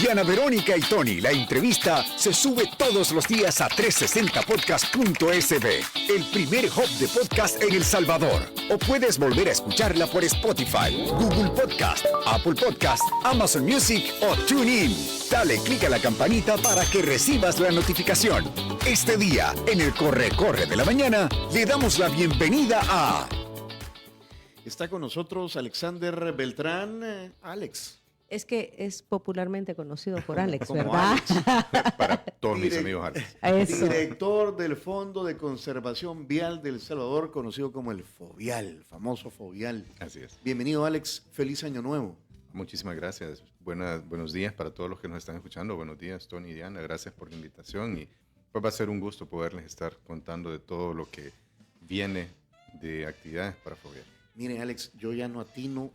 Diana Verónica y Tony, la entrevista, se sube todos los días a 360podcast.sb, el primer hub de podcast en El Salvador. O puedes volver a escucharla por Spotify, Google Podcast, Apple Podcast, Amazon Music o TuneIn. Dale clic a la campanita para que recibas la notificación. Este día, en el Corre de la Mañana, le damos la bienvenida a... Está con nosotros Alexander Beltrán. Alex. Es que es popularmente conocido por Alex, Como ¿verdad? Alex. Para todos mis amigos Alex. Eso. Director del Fondo de Conservación Vial del Salvador, conocido como el FOVIAL, el famoso FOVIAL. Así es. Bienvenido, Alex. Feliz año nuevo. Muchísimas gracias. Buenos días para todos los que nos están escuchando. Buenos días, Tony y Diana. Gracias por la invitación. Y pues va a ser un gusto poderles estar contando de todo lo que viene de actividades para FOVIAL. Mire, Alex, yo ya no atino.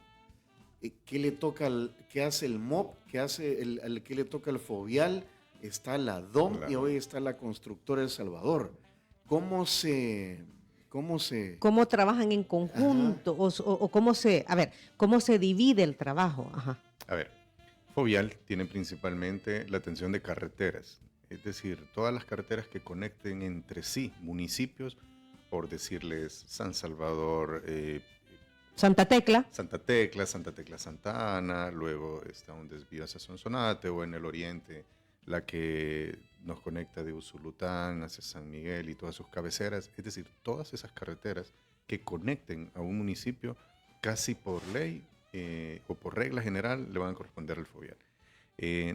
¿Qué le toca qué hace el MOP? ¿Qué le toca al FOVIAL? Está la DOM y hoy está la constructora El Salvador. ¿Cómo trabajan en conjunto? O cómo se divide el trabajo? Ajá. A ver, FOVIAL tiene principalmente la atención de carreteras. Es decir, todas las carreteras que conecten entre sí municipios, por decirles San Salvador, Santa Tecla, Santa Ana, luego está un desvío hacia Sonsonate, o en el oriente la que nos conecta de Usulután hacia San Miguel y todas sus cabeceras. Es decir, todas esas carreteras que conecten a un municipio, casi por ley o por regla general, le van a corresponder al FOVIAL.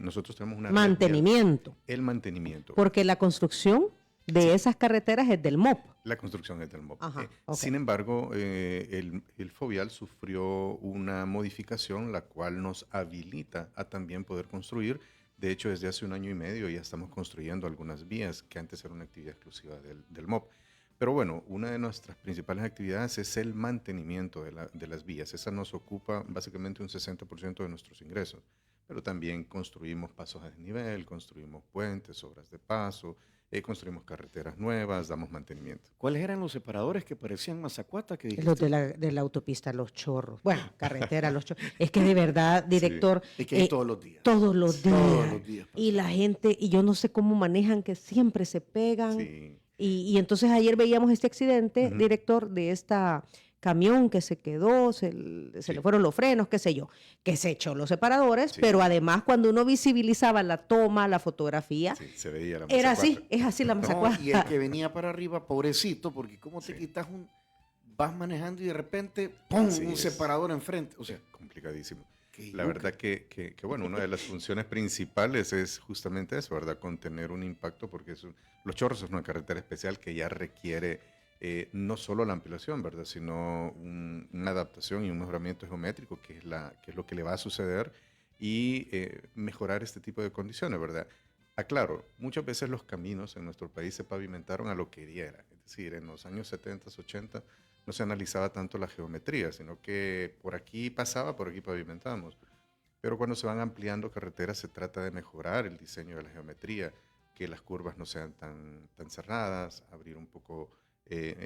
Nosotros tenemos una... mantenimiento. El mantenimiento. Porque la construcción de esas carreteras es del MOP. La construcción es del MOP. Ajá, okay. Sin embargo, el FOVIAL sufrió una modificación, la cual nos habilita a también poder construir. De hecho, desde hace 1 año y medio ya estamos construyendo algunas vías que antes era una actividad exclusiva del MOP. Pero bueno, una de nuestras principales actividades es el mantenimiento de las vías. Esa nos ocupa básicamente un 60% de nuestros ingresos. Pero también construimos pasos a desnivel, construimos puentes, obras de paso, construimos carreteras nuevas, damos mantenimiento. ¿Cuáles eran los separadores que parecían mazacuata? Que Los de la autopista Los Chorros. Bueno, carretera Los Chorros. Es que de verdad, director... Sí. Es que hay todos los días. Todos los días. Y la gente, y yo no sé cómo manejan, que siempre se pegan. Sí. Y entonces ayer veíamos este accidente, director, de esta camión que se quedó, se le fueron los frenos, qué sé yo, que se echó los separadores, pero además cuando uno visibilizaba la toma, la fotografía, se veía la era mazacuata. es así la mazacuata. No, y el que venía para arriba, pobrecito, porque cómo te quitas vas manejando y de repente, ¡pum!, un separador enfrente. O sea, complicadísimo. La verdad que bueno, una de las funciones principales es justamente eso, ¿verdad? Contener un impacto, porque Los Chorros es una carretera especial que ya requiere no solo la ampliación, ¿verdad? Sino una adaptación y un mejoramiento geométrico, que es lo que le va a suceder, y mejorar este tipo de condiciones, ¿verdad? Aclaro, muchas veces los caminos en nuestro país se pavimentaron a lo que diera. Es decir, en los años 70, 80 no se analizaba tanto la geometría, sino que por aquí pasaba, por aquí pavimentamos. Pero cuando se van ampliando carreteras se trata de mejorar el diseño de la geometría, que las curvas no sean tan cerradas, abrir un poco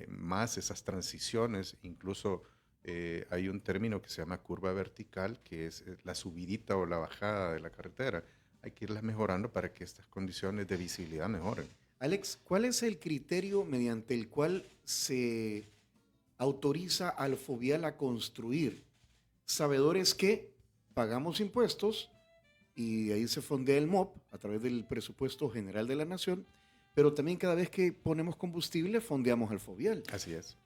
más esas transiciones. Incluso hay un término que se llama curva vertical, que es la subidita o la bajada de la carretera. Hay que irlas mejorando para que estas condiciones de visibilidad mejoren. Alex, ¿cuál es el criterio mediante el cual se autoriza al FOVIAL a construir? Sabedores que pagamos impuestos y ahí se fondea el MOP a través del presupuesto general de la nación, pero también cada vez que ponemos combustible fondeamos al FOVIAL. Así es.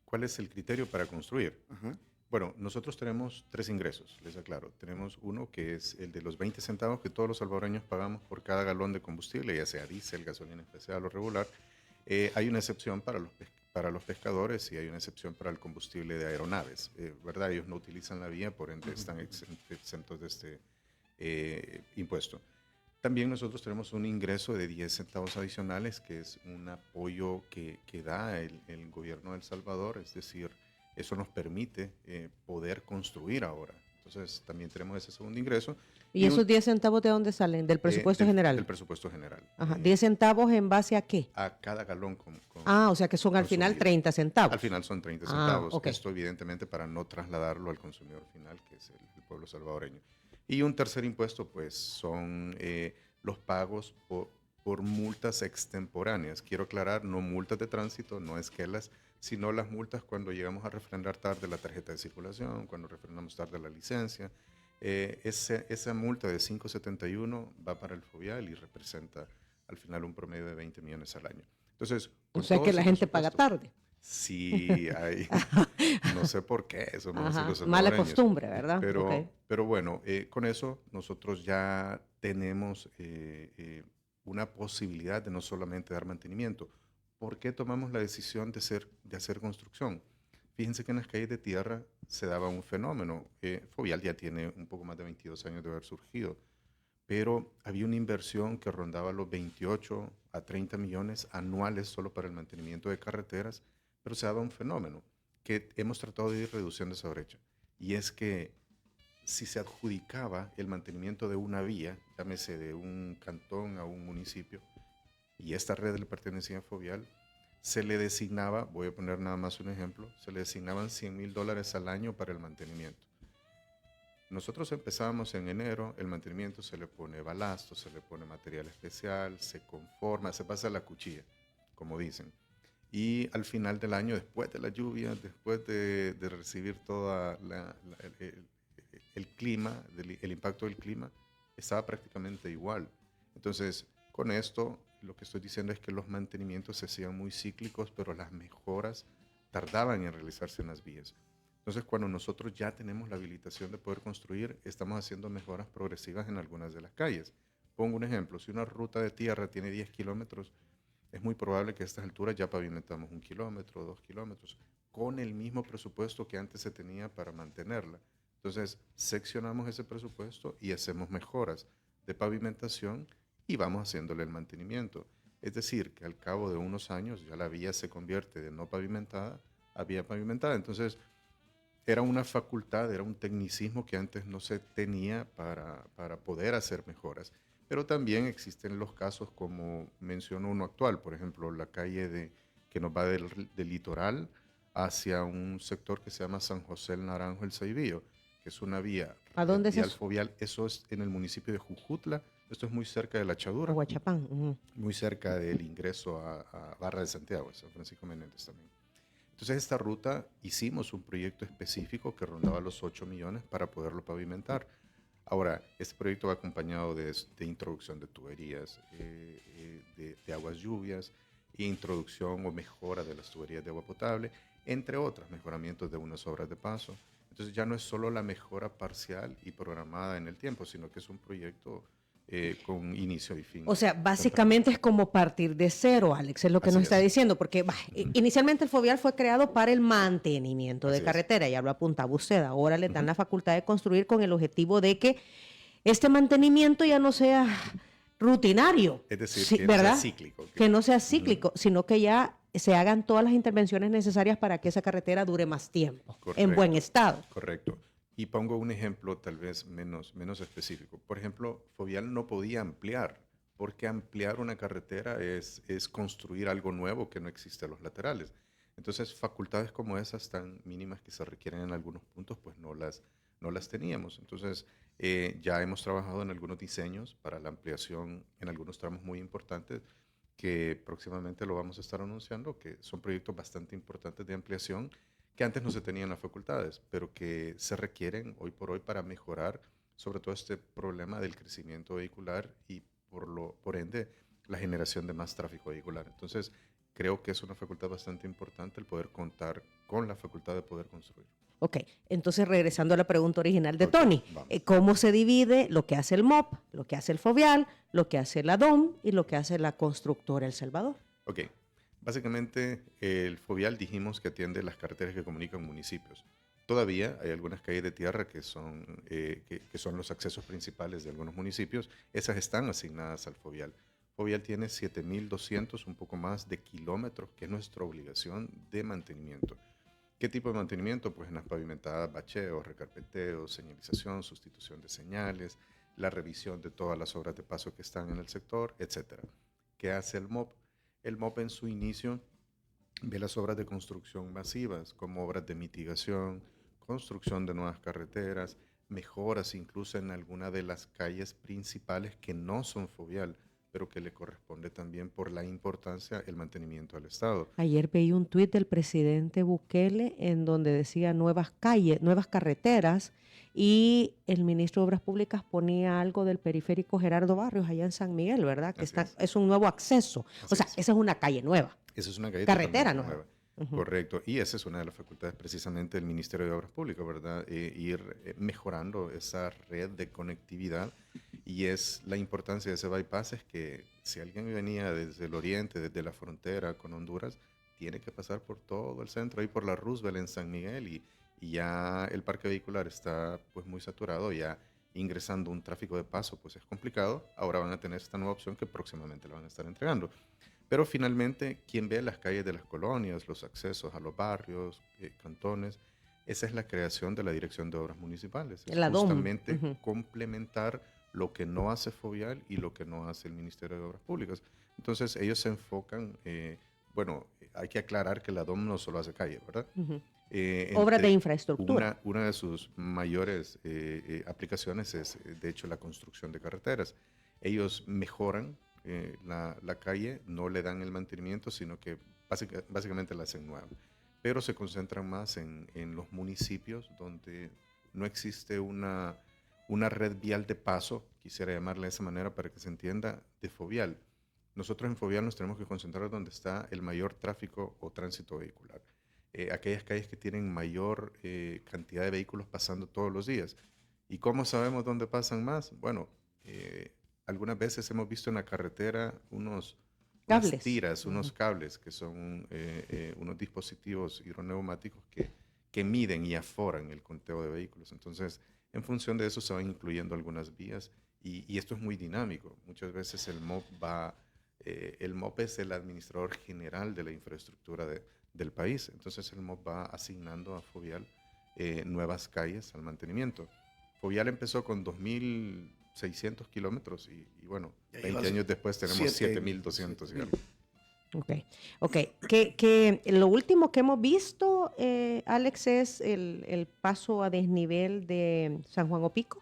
¿Cuál es el criterio para construir? Ajá. Bueno, nosotros tenemos 3 ingresos, les aclaro. Tenemos uno que es el de los 20 centavos que todos los salvadoreños pagamos por cada galón de combustible, ya sea diésel, gasolina especial o regular. Hay una excepción para los pescadores y hay una excepción para el combustible de aeronaves, ¿verdad? Ellos no utilizan la vía, por ende están exentos de este impuesto. También nosotros tenemos un ingreso de 10 centavos adicionales, que es un apoyo que da el gobierno de El Salvador, es decir, eso nos permite poder construir ahora. Entonces también tenemos ese segundo ingreso. ¿Y esos 10 centavos de dónde salen? ¿Del presupuesto general? Del presupuesto general. Ajá. ¿10 centavos en base a qué? A cada galón. O sea que son al final 30 centavos. Al final son 30 centavos. Okay. Esto evidentemente para no trasladarlo al consumidor final, que es el pueblo salvadoreño. Y un tercer impuesto, pues, son los pagos por multas extemporáneas. Quiero aclarar, no multas de tránsito, no esquelas, sino las multas cuando llegamos a refrendar tarde la tarjeta de circulación, cuando refrendamos tarde la licencia. Esa multa de 5.71 va para el FOVIAL y representa al final un promedio de 20 millones al año. Entonces, O sea que la gente paga tarde. Sí, no sé por qué, somos así los Mala salvadoreños. costumbre, ¿verdad? Pero, Ok. pero bueno, con eso nosotros ya tenemos una posibilidad de no solamente dar mantenimiento. ¿Por qué tomamos la decisión de hacer construcción? Fíjense que en las calles de tierra se daba un fenómeno. Fovial ya tiene un poco más de 22 años de haber surgido, pero había una inversión que rondaba los 28 a 30 millones anuales solo para el mantenimiento de carreteras, pero se daba un fenómeno que hemos tratado de ir reduciendo esa brecha. Y es que si se adjudicaba el mantenimiento de una vía, llámese de un cantón a un municipio, y esta red le pertenecía a Fovial, se le designaba, voy a poner nada más un ejemplo, se le designaban $100,000 al año para el mantenimiento. Nosotros empezábamos en enero, el mantenimiento se le pone balasto, se le pone material especial, se conforma, se pasa la cuchilla, como dicen. Y al final del año, después de la lluvia, después de recibir todo el clima, el impacto del clima, estaba prácticamente igual. Entonces, con esto, lo que estoy diciendo es que los mantenimientos se hacían muy cíclicos, pero las mejoras tardaban en realizarse en las vías. Entonces, cuando nosotros ya tenemos la habilitación de poder construir, estamos haciendo mejoras progresivas en algunas de las calles. Pongo un ejemplo, si una ruta de tierra tiene 10 kilómetros, es muy probable que a estas alturas ya pavimentamos 1 kilómetro, 2 kilómetros, con el mismo presupuesto que antes se tenía para mantenerla. Entonces, seccionamos ese presupuesto y hacemos mejoras de pavimentación y vamos haciéndole el mantenimiento. Es decir, que al cabo de unos años ya la vía se convierte de no pavimentada a vía pavimentada. Entonces, era una facultad, era un tecnicismo que antes no se tenía para poder hacer mejoras. Pero también existen los casos como mencionó uno actual, por ejemplo, la calle que nos va del litoral hacia un sector que se llama San José el Naranjo, el Ceibillo, que es una vía ¿A dónde es vial eso? fovial. Eso es en el municipio de Jujutla. Esto es muy cerca de La Chadura, Aguachapán. muy cerca del ingreso a Barra de Santiago, San Francisco Menéndez también. Entonces, esta ruta hicimos un proyecto específico que rondaba los 8 millones para poderlo pavimentar. Ahora, este proyecto va acompañado de introducción de tuberías, de aguas lluvias, introducción o mejora de las tuberías de agua potable, entre otros mejoramientos de unas obras de paso. Entonces, ya no es solo la mejora parcial y programada en el tiempo, sino que es un proyecto con inicio y fin. O sea, básicamente es como partir de cero, Alex, es lo que Así nos está es. diciendo, porque inicialmente el FOVIAL fue creado para el mantenimiento de Así es. carretera, ya lo apuntaba usted, ahora le dan la facultad de construir con el objetivo de que este mantenimiento ya no sea rutinario, Es decir, sí, que no sea ¿verdad? cíclico. Que no sea cíclico, sino que ya se hagan todas las intervenciones necesarias para que esa carretera dure más tiempo, en buen estado. Correcto. Y pongo un ejemplo tal vez menos específico. Por ejemplo, Fovial no podía ampliar, porque ampliar una carretera es construir algo nuevo que no existe a los laterales. Entonces, facultades como esas tan mínimas que se requieren en algunos puntos, pues no las teníamos. Entonces, ya hemos trabajado en algunos diseños para la ampliación en algunos tramos muy importantes que próximamente lo vamos a estar anunciando, que son proyectos bastante importantes de ampliación que antes no se tenían en las facultades, pero que se requieren hoy por hoy para mejorar sobre todo este problema del crecimiento vehicular y por ende la generación de más tráfico vehicular. Entonces, creo que es una facultad bastante importante el poder contar con la facultad de poder construir. Ok, entonces regresando a la pregunta original de Ok, Tony, vamos. ¿cómo se divide lo que hace el MOP, lo que hace el FOVIAL, lo que hace la DOM y lo que hace la constructora El Salvador? Ok, básicamente el FOVIAL dijimos que atiende las carreteras que comunican municipios. Todavía hay algunas calles de tierra que son los accesos principales de algunos municipios. Esas están asignadas al FOVIAL. FOVIAL tiene 7.200, un poco más de kilómetros, que es nuestra obligación de mantenimiento. ¿Qué tipo de mantenimiento? Pues en las pavimentadas, bacheos, recarpeteos, señalización, sustitución de señales, la revisión de todas las obras de paso que están en el sector, etc. ¿Qué hace el MOP? El MOP en su inicio ve las obras de construcción masivas como obras de mitigación, construcción de nuevas carreteras, mejoras incluso en alguna de las calles principales que no son fovial, pero que le corresponde también por la importancia el mantenimiento al Estado. Ayer veí un tuit del presidente Bukele en donde decía nuevas calles, nuevas carreteras, y el ministro de Obras Públicas ponía algo del periférico Gerardo Barrios allá en San Miguel, ¿verdad? Que es un nuevo acceso. O sea, esa es una calle nueva. Esa es una calle Carretera nueva. Uh-huh. Correcto. Y esa es una de las facultades precisamente del Ministerio de Obras Públicas, ¿verdad? Ir mejorando esa red de conectividad. Y es la importancia de ese bypass, es que si alguien venía desde el oriente, desde la frontera con Honduras, tiene que pasar por todo el centro, ahí por la Roosevelt en San Miguel, y ya el parque vehicular está pues muy saturado, ya ingresando un tráfico de paso pues es complicado. Ahora van a tener esta nueva opción que próximamente la van a estar entregando. Pero finalmente, quien ve las calles de las colonias, los accesos a los barrios, cantones, esa es la creación de la Dirección de Obras Municipales. Es justamente complementar lo que no hace Fovial y lo que no hace el Ministerio de Obras Públicas. Entonces, ellos se enfocan, bueno, hay que aclarar que la DOM no solo hace calles, ¿verdad? Obras de infraestructura. Una de sus mayores aplicaciones es, de hecho, la construcción de carreteras. Ellos mejoran la calle, no le dan el mantenimiento, sino que básicamente la hacen nueva. Pero se concentran más en los municipios donde no existe una red vial de paso, quisiera llamarla de esa manera para que se entienda, de Fovial. Nosotros en Fovial nos tenemos que concentrar donde está el mayor tráfico o tránsito vehicular. Aquellas calles que tienen mayor cantidad de vehículos pasando todos los días. ¿Y cómo sabemos dónde pasan más? Bueno, algunas veces hemos visto en la carretera unas tiras, unos cables, que son unos dispositivos hidroneumáticos que miden y aforan el conteo de vehículos. Entonces, en función de eso se van incluyendo algunas vías, y esto es muy dinámico. Muchas veces el MOP es el administrador general de la infraestructura del país. Entonces el MOP va asignando a Fovial nuevas calles al mantenimiento. Fovial empezó con 2.600 kilómetros y bueno, 20 años después tenemos 7.200. Ok. Que lo último que hemos visto, Alex, es el paso a desnivel de San Juan Opico,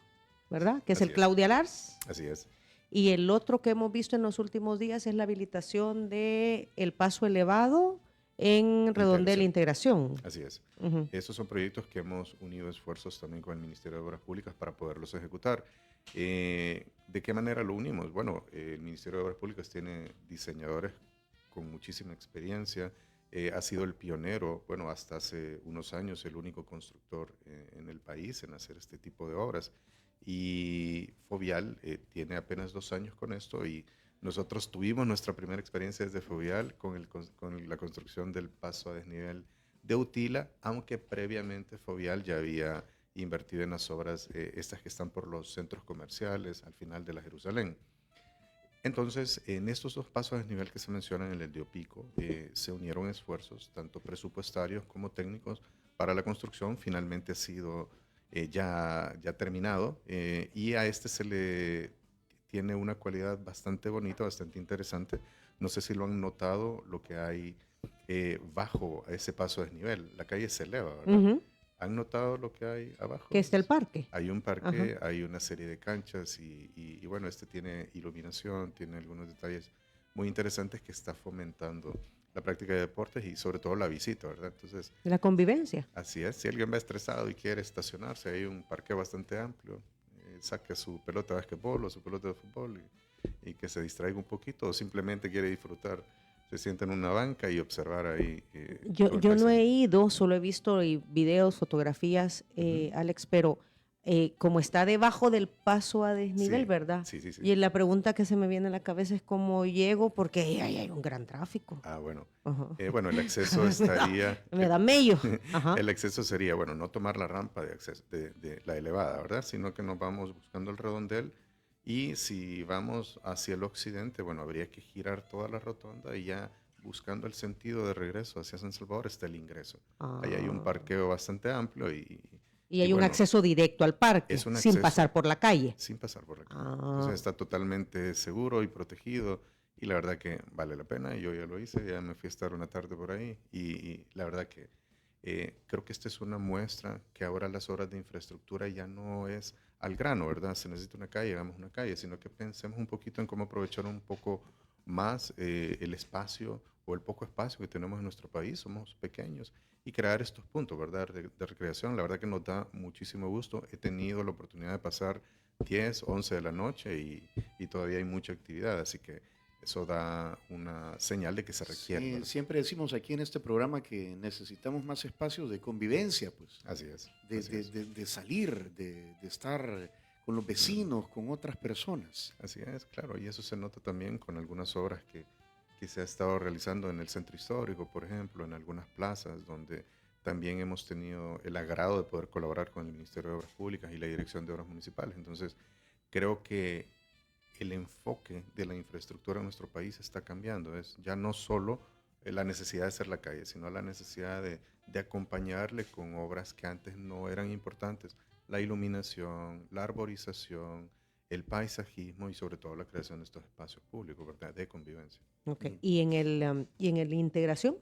¿verdad? Que es el Claudia Lars. Así es. Y el otro que hemos visto en los últimos días es la habilitación del paso elevado en Redondel Integración. Así es. Esos son proyectos que hemos unido esfuerzos también con el Ministerio de Obras Públicas para poderlos ejecutar. ¿De qué manera lo unimos? Bueno, el Ministerio de Obras Públicas tiene diseñadores con muchísima experiencia. Ha sido el pionero, bueno, hasta hace unos años, el único constructor en el país en hacer este tipo de obras. Y Fovial tiene apenas 2 años con esto, y nosotros tuvimos nuestra primera experiencia desde Fovial con la construcción del paso a desnivel de Utila, aunque previamente Fovial ya había invertido en las obras estas que están por los centros comerciales al final de la Jerusalén. Entonces, en estos 2 pasos a desnivel que se mencionan en el de Opico, se unieron esfuerzos, tanto presupuestarios como técnicos, para la construcción. Finalmente ha sido ya terminado, y a este se le tiene una cualidad bastante bonita, bastante interesante. No sé si lo han notado, lo que hay bajo ese paso a desnivel. La calle se eleva, ¿verdad? ¿Han notado lo que hay abajo? Que está el parque. Hay un parque, hay una serie de canchas, y bueno, este tiene iluminación, tiene algunos detalles muy interesantes que está fomentando la práctica de deportes y sobre todo la visita, ¿verdad? Entonces, la convivencia. Así es. Si alguien va estresado y quiere estacionarse, hay un parque bastante amplio, saque su pelota de basquetbol o su pelota de fútbol y que se distraiga un poquito, o simplemente quiere disfrutar, se sienta en una banca y observar ahí. Yo no he ido, solo he visto videos, fotografías, Alex, pero como está debajo del paso a desnivel, ¿verdad? Sí. Y la pregunta que se me viene a la cabeza es cómo llego, porque ahí hay un gran tráfico. Bueno. Bueno, el acceso estaría... Me da mello. El acceso sería, bueno, no tomar la rampa de acceso, de la elevada, ¿verdad? Sino que nos vamos buscando el redondel, y si vamos hacia el occidente, bueno, habría que girar toda la rotonda, y ya buscando el sentido de regreso hacia San Salvador está el ingreso. Ahí hay un parqueo bastante amplio y hay un acceso directo al parque, sin pasar por la calle. Sin pasar por la calle. Entonces está totalmente seguro y protegido, y la verdad que vale la pena. Yo ya lo hice, ya me fui a estar una tarde por ahí, y la verdad que Creo que esta es una muestra que ahora las obras de infraestructura ya no es al grano, ¿verdad? Se necesita una calle, hagamos una calle, sino que pensemos un poquito en cómo aprovechar un poco más el espacio o el poco espacio que tenemos en nuestro país, somos pequeños, y crear estos puntos, ¿verdad? De recreación. La verdad que nos da muchísimo gusto. He tenido la oportunidad de pasar 10, 11 de la noche y todavía hay mucha actividad, así que eso da una señal de que se requiere. Sí, siempre decimos aquí en este programa que necesitamos más espacios de convivencia, pues. Así es. De salir, de estar con los vecinos, con otras personas. Así es, claro, y eso se nota también con algunas obras que se ha estado realizando en el centro histórico, por ejemplo, en algunas plazas donde también hemos tenido el agrado de poder colaborar con el Ministerio de Obras Públicas y la Dirección de Obras Municipales. Entonces, creo que el enfoque de la infraestructura en nuestro país está cambiando. Es ya no solo la necesidad de hacer la calle, sino la necesidad de acompañarle con obras que antes no eran importantes. La iluminación, la arborización, el paisajismo y sobre todo la creación de estos espacios públicos, ¿verdad? De convivencia. Okay. ¿Y en el integración?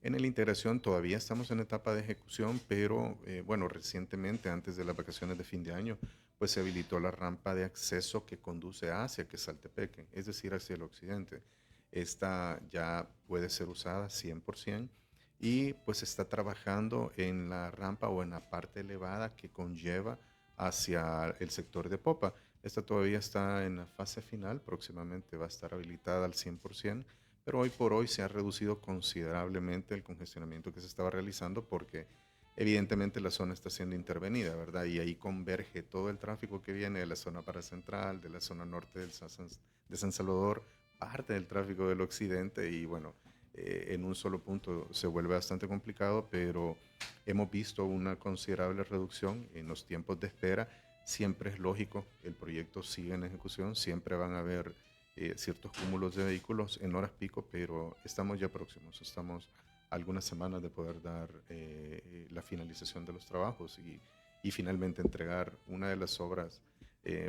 En la integración todavía estamos en etapa de ejecución, pero bueno, recientemente, antes de las vacaciones de fin de año, pues se habilitó la rampa de acceso que conduce hacia Quesaltepeque, es decir, hacia el occidente. Esta ya puede ser usada 100% y pues se está trabajando en la rampa o en la parte elevada que conlleva hacia el sector de Popa. Esta todavía está en la fase final, próximamente va a estar habilitada al 100%. Pero hoy por hoy se ha reducido considerablemente el congestionamiento que se estaba realizando porque evidentemente la zona está siendo intervenida, ¿verdad? Y ahí converge todo el tráfico que viene de la zona paracentral, de la zona norte de San Salvador, parte del tráfico del occidente y bueno, en un solo punto se vuelve bastante complicado, pero hemos visto una considerable reducción en los tiempos de espera. Siempre es lógico, el proyecto sigue en ejecución, siempre van a haber ciertos cúmulos de vehículos en horas pico, pero estamos ya próximos, estamos algunas semanas de poder dar la finalización de los trabajos y finalmente entregar una de las obras,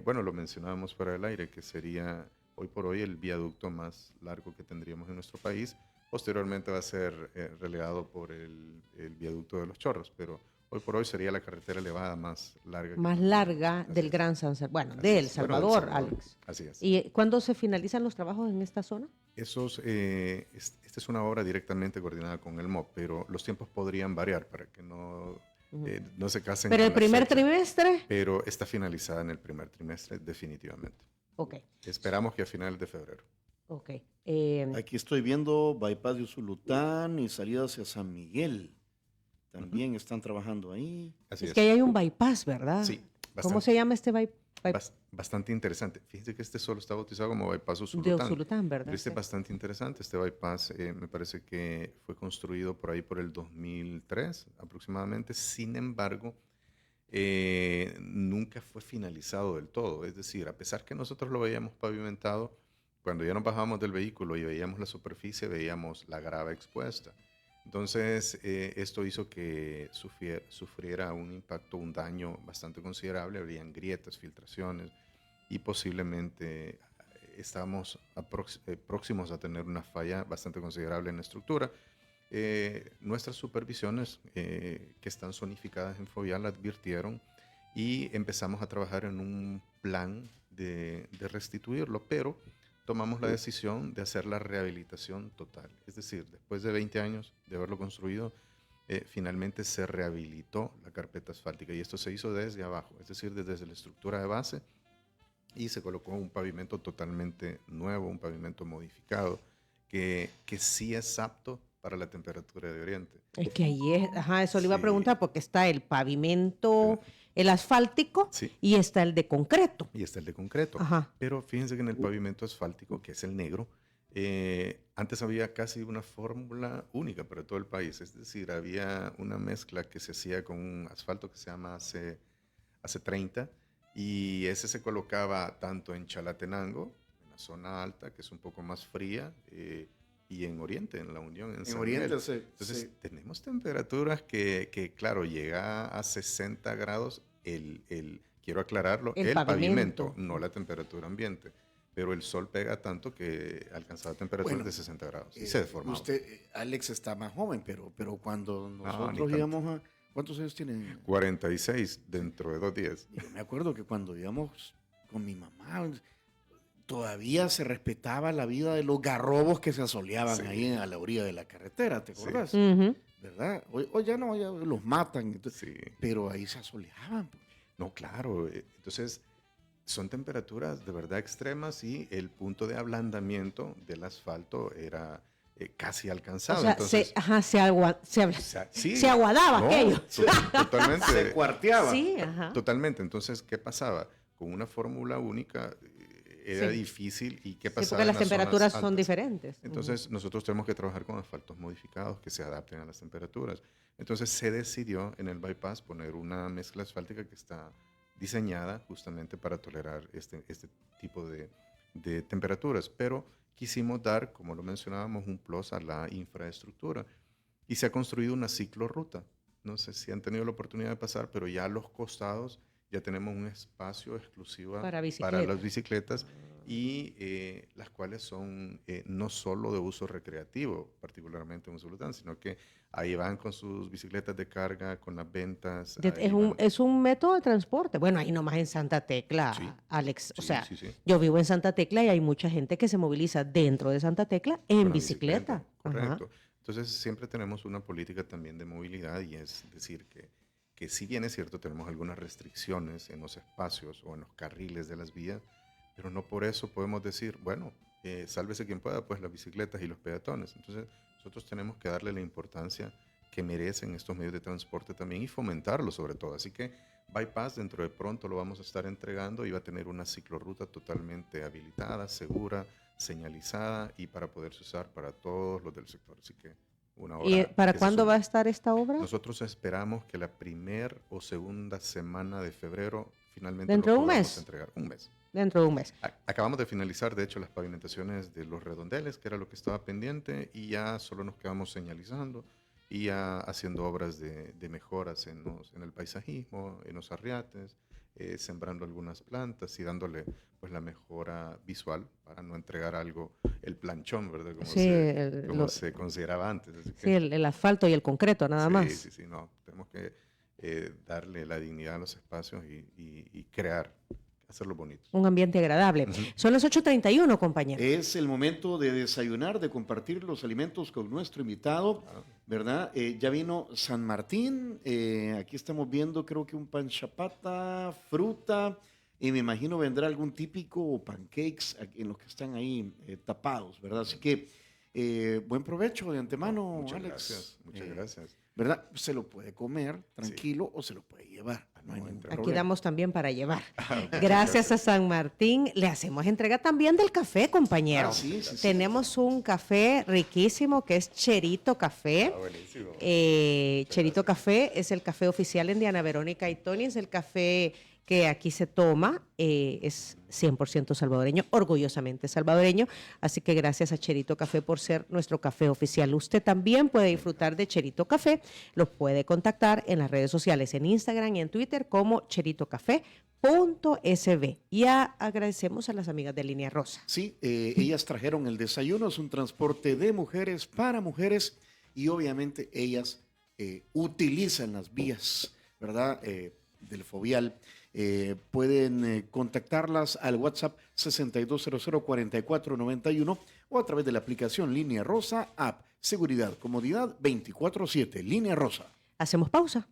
bueno, lo mencionábamos fuera del aire, que sería hoy por hoy el viaducto más largo que tendríamos en nuestro país. Posteriormente va a ser relegado por el viaducto de los Chorros, pero hoy por hoy sería la carretera elevada más larga. Más larga del Gran San Salvador. Bueno, de El Salvador, Alex. Así es. ¿Y cuándo se finalizan los trabajos en esta zona? Esta es una obra directamente coordinada con el MOP, pero los tiempos podrían variar para que no se casen. ¿Pero el primer trimestre? Pero está finalizada en el primer trimestre, definitivamente. Ok. Esperamos que a finales de febrero. Ok. Aquí estoy viendo bypass de Usulután y salida hacia San Miguel. También están trabajando ahí. Así es que ahí hay un bypass, ¿verdad? Sí. Bastante, ¿cómo se llama este bypass? Bastante interesante. Fíjense que este solo está bautizado como bypass Usulután. De Usulután, ¿verdad? Pero este es bastante interesante. Este bypass me parece que fue construido por ahí por el 2003 aproximadamente. Sin embargo, nunca fue finalizado del todo. Es decir, a pesar que nosotros lo veíamos pavimentado, cuando ya nos bajábamos del vehículo y veíamos la superficie, veíamos la grava expuesta. Entonces, esto hizo que sufriera un impacto, un daño bastante considerable. Habrían grietas, filtraciones y posiblemente estábamos próximos a tener una falla bastante considerable en la estructura. Nuestras supervisiones, que están zonificadas en Fovial, advirtieron y empezamos a trabajar en un plan de restituirlo, pero tomamos la decisión de hacer la rehabilitación total. Es decir, después de 20 años de haberlo construido, finalmente se rehabilitó la carpeta asfáltica y esto se hizo desde abajo, es decir, desde la estructura de base y se colocó un pavimento totalmente nuevo, un pavimento modificado que sí es apto para la temperatura de Oriente. Es que ahí es, eso le iba a preguntar porque está el pavimento, el asfáltico y está el de concreto. Y está el de concreto. Ajá. Pero fíjense que en el pavimento asfáltico, que es el negro, antes había casi una fórmula única para todo el país. Es decir, había una mezcla que se hacía con un asfalto que se llama AC30 y ese se colocaba tanto en Chalatenango, en la zona alta, que es un poco más fría, y en Oriente, en la Unión. En Oriente, entonces, tenemos temperaturas que, claro, llega a 60 grados quiero aclararlo, el pavimento, no la temperatura ambiente. pero el sol pega tanto que alcanzaba temperaturas de 60 grados y se deformaba. Usted, Alex, está más joven, pero cuando nosotros ni íbamos a... ¿Cuántos años tiene? 46 dentro de 2 días. Yo me acuerdo que cuando íbamos con mi mamá, todavía se respetaba la vida de los garrobos que se asoleaban ahí a la orilla de la carretera, ¿te acuerdas? Ujú. ¿Verdad? Hoy ya no, ya los matan, entonces, Sí. pero ahí se asoleaban. Pues. No, claro. Entonces, son temperaturas de verdad extremas y el punto de ablandamiento del asfalto era casi alcanzado. O sea, Entonces, se aguadaba no, aquello. Totalmente. Se cuarteaba. Sí, ajá. Totalmente. Entonces, ¿qué pasaba? Con una fórmula única era Sí. difícil. ¿Y qué Sí, pasaba? porque en las zonas temperaturas son altas? diferentes. Entonces, nosotros tenemos que trabajar con asfaltos modificados que se adapten a las temperaturas. Entonces, se decidió en el bypass poner una mezcla asfáltica que está diseñada justamente para tolerar este tipo de temperaturas. Pero quisimos dar, como lo mencionábamos, un plus a la infraestructura. Y se ha construido una ciclorruta. No sé si han tenido la oportunidad de pasar, pero ya a los costados ya tenemos un espacio exclusivo Para las bicicletas y las cuales son no solo de uso recreativo, particularmente en Usulután, sino que ahí van con sus bicicletas de carga, con las ventas. Es un método de transporte. Bueno, ahí nomás en Santa Tecla, Sí. Alex. O Sí, sea, sí, sí. yo vivo en Santa Tecla y hay mucha gente que se moviliza dentro de Santa Tecla en Con la bicicleta. Ajá. Correcto. Entonces siempre tenemos una política también de movilidad y es decir que si bien es cierto tenemos algunas restricciones en los espacios o en los carriles de las vías, pero no por eso podemos decir, bueno, sálvese quien pueda, pues las bicicletas y los peatones. Entonces nosotros tenemos que darle la importancia que merecen estos medios de transporte también y fomentarlo sobre todo. Así que Bypass dentro de pronto lo vamos a estar entregando y va a tener una ciclorruta totalmente habilitada, segura, señalizada y para poderse usar para todos los del sector. Así que una obra. ¿Y para que se cuándo suma. va a estar esta obra? Nosotros esperamos que la primera o segunda semana de febrero finalmente ¿Dentro de lo un podamos mes? entregar. Un mes. Dentro de un mes. Acabamos de finalizar, de hecho, las pavimentaciones de los redondeles, que era lo que estaba pendiente, y ya solo nos quedamos señalizando y ya haciendo obras de mejoras en el paisajismo, en los arriates, sembrando algunas plantas y dándole pues la mejora visual para no entregar algo, el planchón, ¿verdad? Como, Sí, se consideraba antes. Así que, Sí, el asfalto y el concreto, nada más. Sí, no. Tenemos que darle la dignidad a los espacios y crear, hacerlo bonito. Un ambiente agradable. Son las 8:31, compañero. Es el momento de desayunar, de compartir los alimentos con nuestro invitado, ¿verdad? Ya vino San Martín, aquí estamos viendo creo que un pan chapata, fruta, y me imagino vendrá algún típico pancakes en los que están ahí tapados, ¿verdad? Así que buen provecho de antemano, Muchas Alex. gracias, muchas gracias. ¿Verdad? Se lo puede comer tranquilo o se lo puede llevar. No hay ningún Aquí problema. damos también para llevar. Gracias a San Martín. Le hacemos entrega también del café, compañero. Sí. Tenemos un café riquísimo que es Cherito Café. Buenísimo. Cherito Café es el café oficial en Diana Verónica y Tony. Es el café que aquí se toma, es 100% salvadoreño, orgullosamente salvadoreño, así que gracias a Cherito Café por ser nuestro café oficial. Usted también puede disfrutar de Cherito Café, lo puede contactar en las redes sociales, en Instagram y en Twitter como cheritocafé.sb. Y agradecemos a las amigas de Línea Rosa. Sí, ellas trajeron el desayuno, es un transporte de mujeres para mujeres y obviamente ellas utilizan las vías, ¿verdad? Del Fovial. Pueden contactarlas al WhatsApp 6200-4491 o a través de la aplicación Línea Rosa, app, seguridad, comodidad 24/7, Línea Rosa. Hacemos pausa.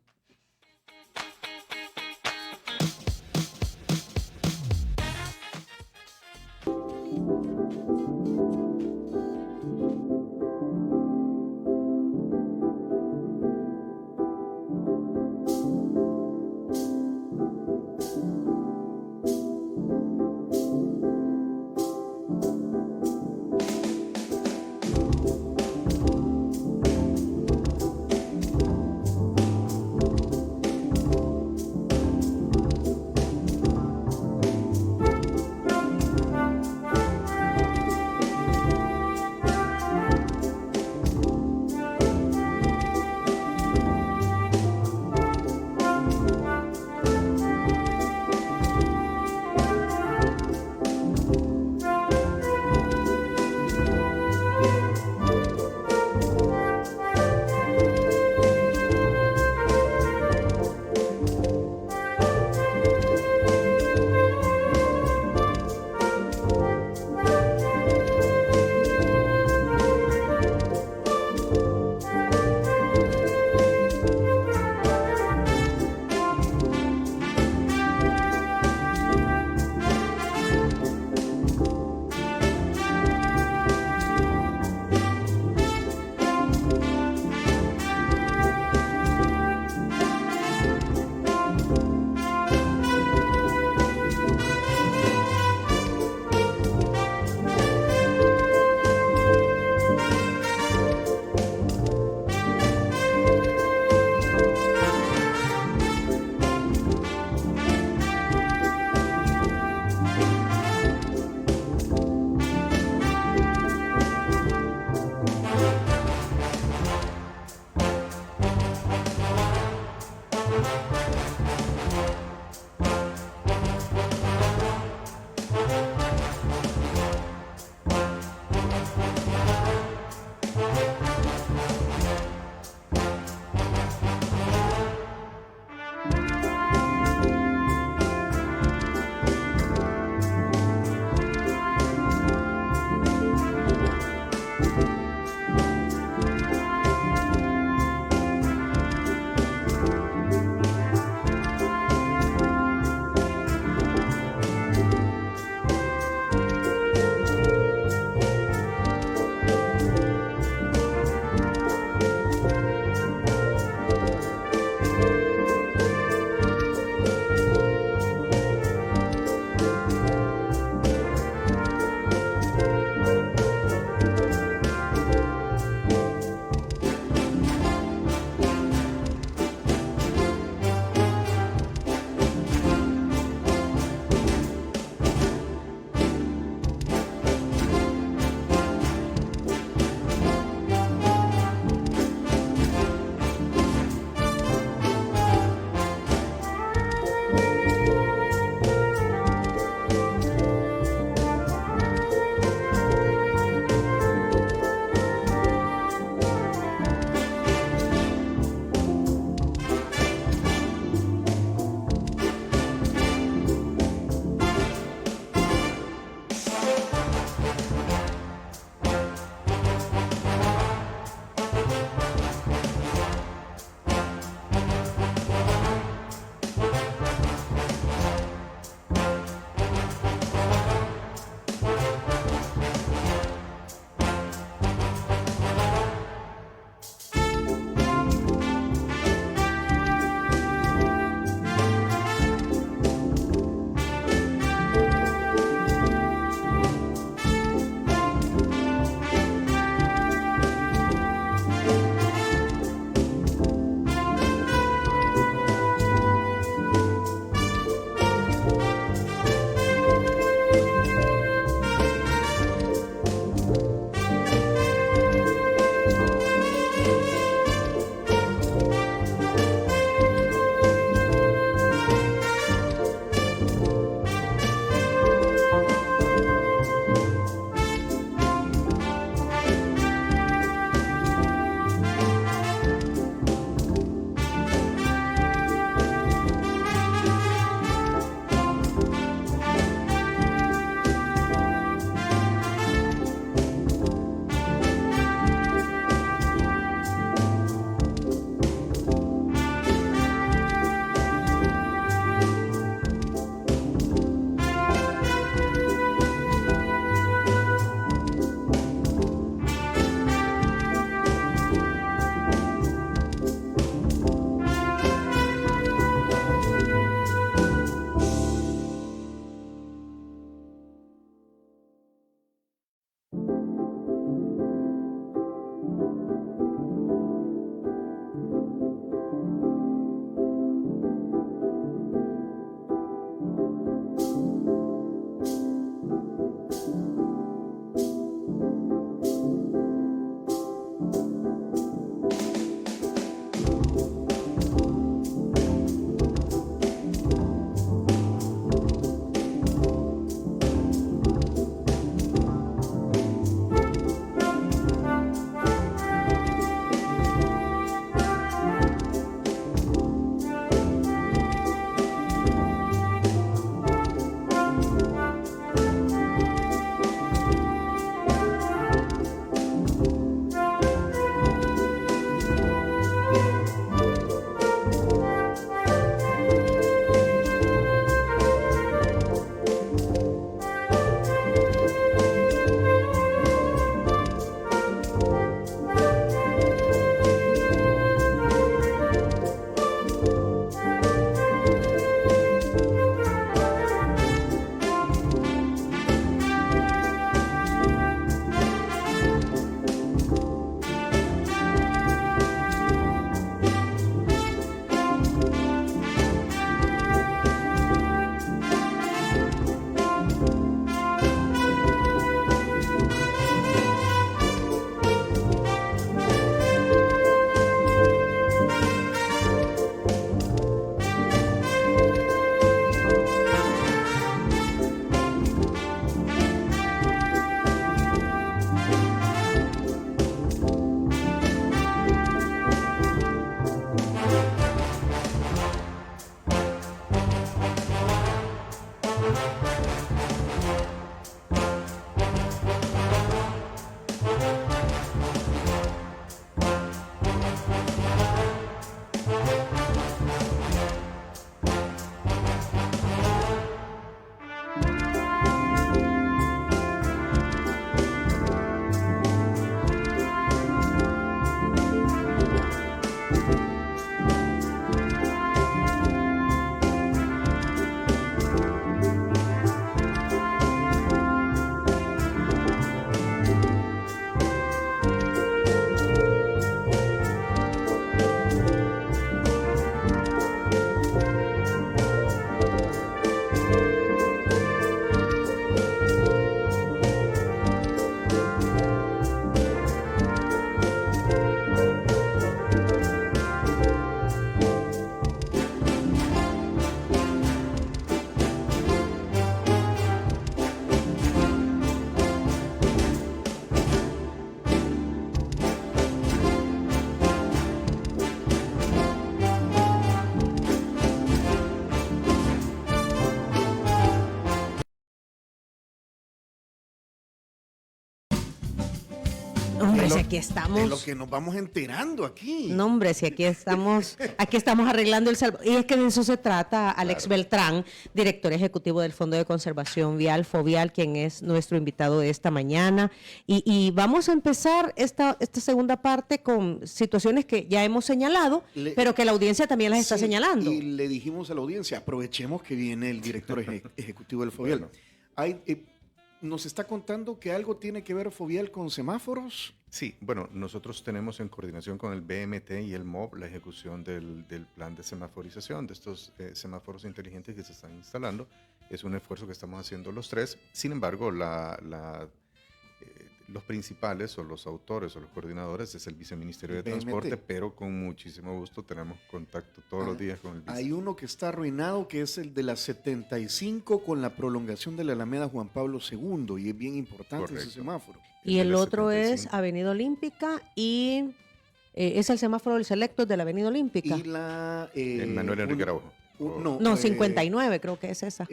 Hombre, si aquí estamos. De lo que nos vamos enterando aquí. No, hombre, si aquí estamos arreglando el Salvador. Y es que de eso se trata, Alex Beltrán, director ejecutivo del Fondo de Conservación Vial, FOVIAL, quien es nuestro invitado de esta mañana. Y vamos a empezar esta segunda parte con situaciones que ya hemos señalado, pero que la audiencia también las está señalando. Y le dijimos a la audiencia, aprovechemos que viene el director ejecutivo del FOVIAL. Bueno. Nos está contando que algo tiene que ver FOVIAL con semáforos. Sí, bueno, nosotros tenemos en coordinación con el BMT y el MOB la ejecución del plan de semaforización de estos semáforos inteligentes que se están instalando. Es un esfuerzo que estamos haciendo los tres. Sin embargo, los principales o los autores o los coordinadores es el Viceministerio de Transporte, pero con muchísimo gusto tenemos contacto todos los días con el vice. Hay uno que está arruinado, que es el de la 75 con la prolongación de la Alameda Juan Pablo II, y es bien importante. Correcto. Ese semáforo. Y el otro 75. Es Avenida Olímpica y es el semáforo del Selectos de la Avenida Olímpica. Y la... Manuel Enrique Araujo. No, 59 creo que es esa.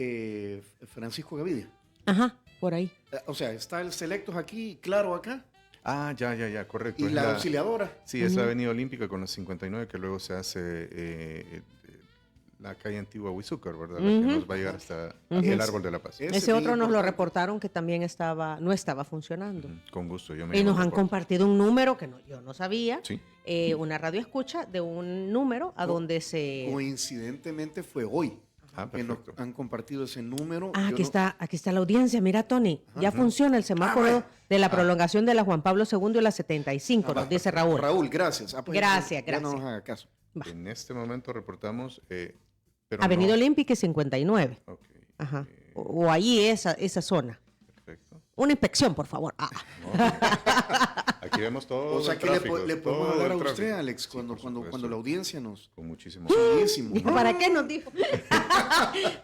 Francisco Gavidia. Ajá, por ahí. O sea, está el Selectos aquí, Claro acá. Ah, ya, correcto. Y es la Auxiliadora. Sí, es la Avenida Olímpica con la 59, que luego se hace la calle Antigua Huizúcar, ¿verdad? La que nos va a llegar hasta el Árbol de la Paz. Ese otro nos lo reportaron que también no estaba funcionando. Con gusto. Y nos han compartido un número que yo no sabía, ¿sí? Una radio escucha de un número a donde se... Coincidentemente fue hoy. Que nos han compartido ese número. Aquí está la audiencia. Mira, Tony, ya funciona el semáforo de la prolongación de la Juan Pablo II y la 75, nos dice Raúl. Raúl, gracias. Pues gracias. Ya no nos haga caso. En este momento reportamos... Avenida Olímpica y 59. Okay. Ajá. O allí esa zona. Perfecto. Una inspección, por favor. Aquí vemos todo. O sea, que le podemos dar a usted, Alex, cuando la audiencia nos... Con muchísimo gusto. ¿Para qué nos dijo?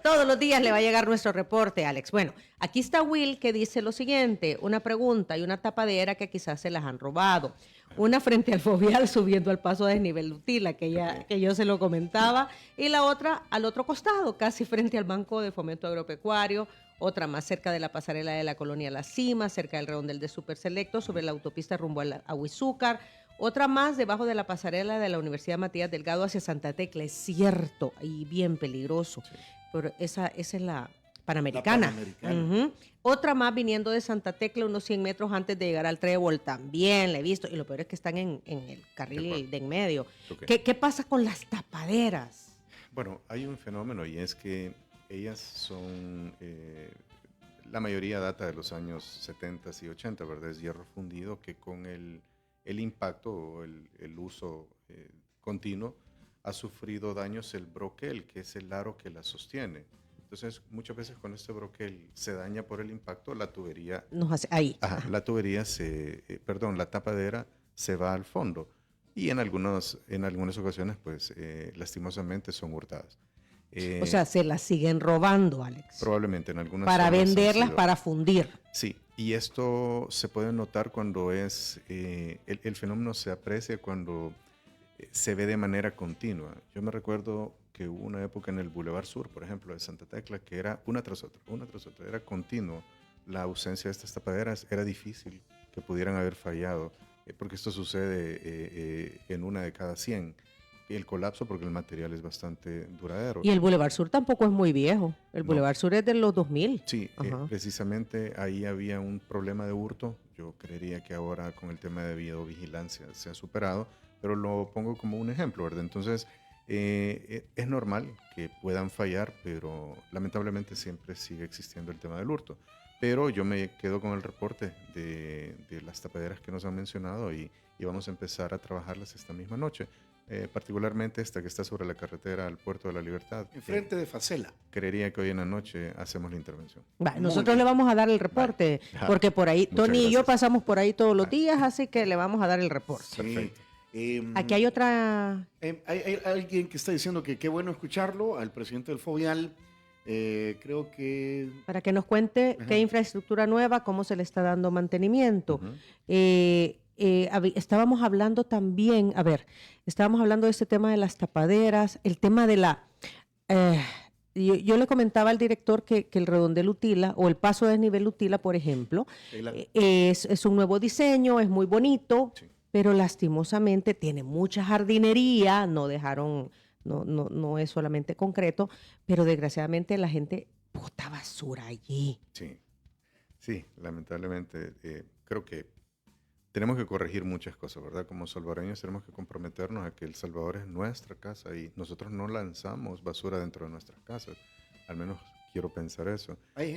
Todos los días le va a llegar nuestro reporte, Alex. Bueno, aquí está Will, que dice lo siguiente: una pregunta y una tapadera que quizás se las han robado. Una frente al FOVIAL subiendo al paso a desnivel de Utila, que yo se lo comentaba, y la otra al otro costado, casi frente al Banco de Fomento Agropecuario. Otra más cerca de la pasarela de la colonia La Cima, cerca del redondel de Super Selecto, sobre la autopista rumbo a Huizúcar. Otra más debajo de la pasarela de la Universidad Matías Delgado hacia Santa Tecla. Es cierto, y bien peligroso. Sí. Pero esa es la Panamericana. Otra más viniendo de Santa Tecla, unos 100 metros antes de llegar al Trébol. También la he visto. Y lo peor es que están en el carril de en medio. Okay. ¿Qué pasa con las tapaderas? Bueno, hay un fenómeno, y es que ellas son, la mayoría data de los años 70 y 80, ¿verdad? Es hierro fundido que con el impacto o el uso continuo ha sufrido daños el broquel, que es el aro que la sostiene. Entonces, muchas veces con este broquel se daña por el impacto, la tubería... La tubería la tapadera se va al fondo, y en algunas ocasiones, pues, lastimosamente son hurtadas. O sea, se las siguen robando, Alex. Probablemente en algunas para venderlas, para fundir. Sí, y esto se puede notar cuando el fenómeno se aprecia cuando se ve de manera continua. Yo me recuerdo que hubo una época en el Boulevard Sur, por ejemplo, de Santa Tecla, que era una tras otra, era continuo. La ausencia de estas tapaderas era difícil que pudieran haber fallado, porque esto sucede en una de cada 100. Y el colapso porque el material es bastante duradero. Y el Boulevard Sur tampoco es muy viejo. El Boulevard Sur es de los 2000. Sí, precisamente ahí había un problema de hurto. Yo creería que ahora con el tema de videovigilancia se ha superado, pero lo pongo como un ejemplo, ¿verdad? Entonces, es normal que puedan fallar, pero lamentablemente siempre sigue existiendo el tema del hurto. Pero yo me quedo con el reporte de las tapaderas que nos han mencionado y vamos a empezar a trabajarlas esta misma noche. Particularmente esta que está sobre la carretera al Puerto de la Libertad. Enfrente de Facela. Creería que hoy en la noche hacemos la intervención. Nosotros le vamos a dar el reporte, porque por ahí, Tony y yo pasamos por ahí todos los días, así que le vamos a dar el reporte. Sí. Perfecto. Aquí hay otra... Hay alguien que está diciendo que qué bueno escucharlo, al presidente del FOVIAL. Creo que... Para que nos cuente qué infraestructura nueva, cómo se le está dando mantenimiento. Estábamos hablando también, estábamos hablando de este tema de las tapaderas, el tema de yo le comentaba al director que el redondel Utila o el paso de desnivel Utila, por ejemplo, es un nuevo diseño, es muy bonito, sí, pero lastimosamente tiene mucha jardinería, no es solamente concreto, pero desgraciadamente la gente bota basura allí. Sí, sí, lamentablemente creo que tenemos que corregir muchas cosas, ¿verdad? Como salvadoreños tenemos que comprometernos a que El Salvador es nuestra casa y nosotros no lanzamos basura dentro de nuestras casas. Al menos quiero pensar eso. Hay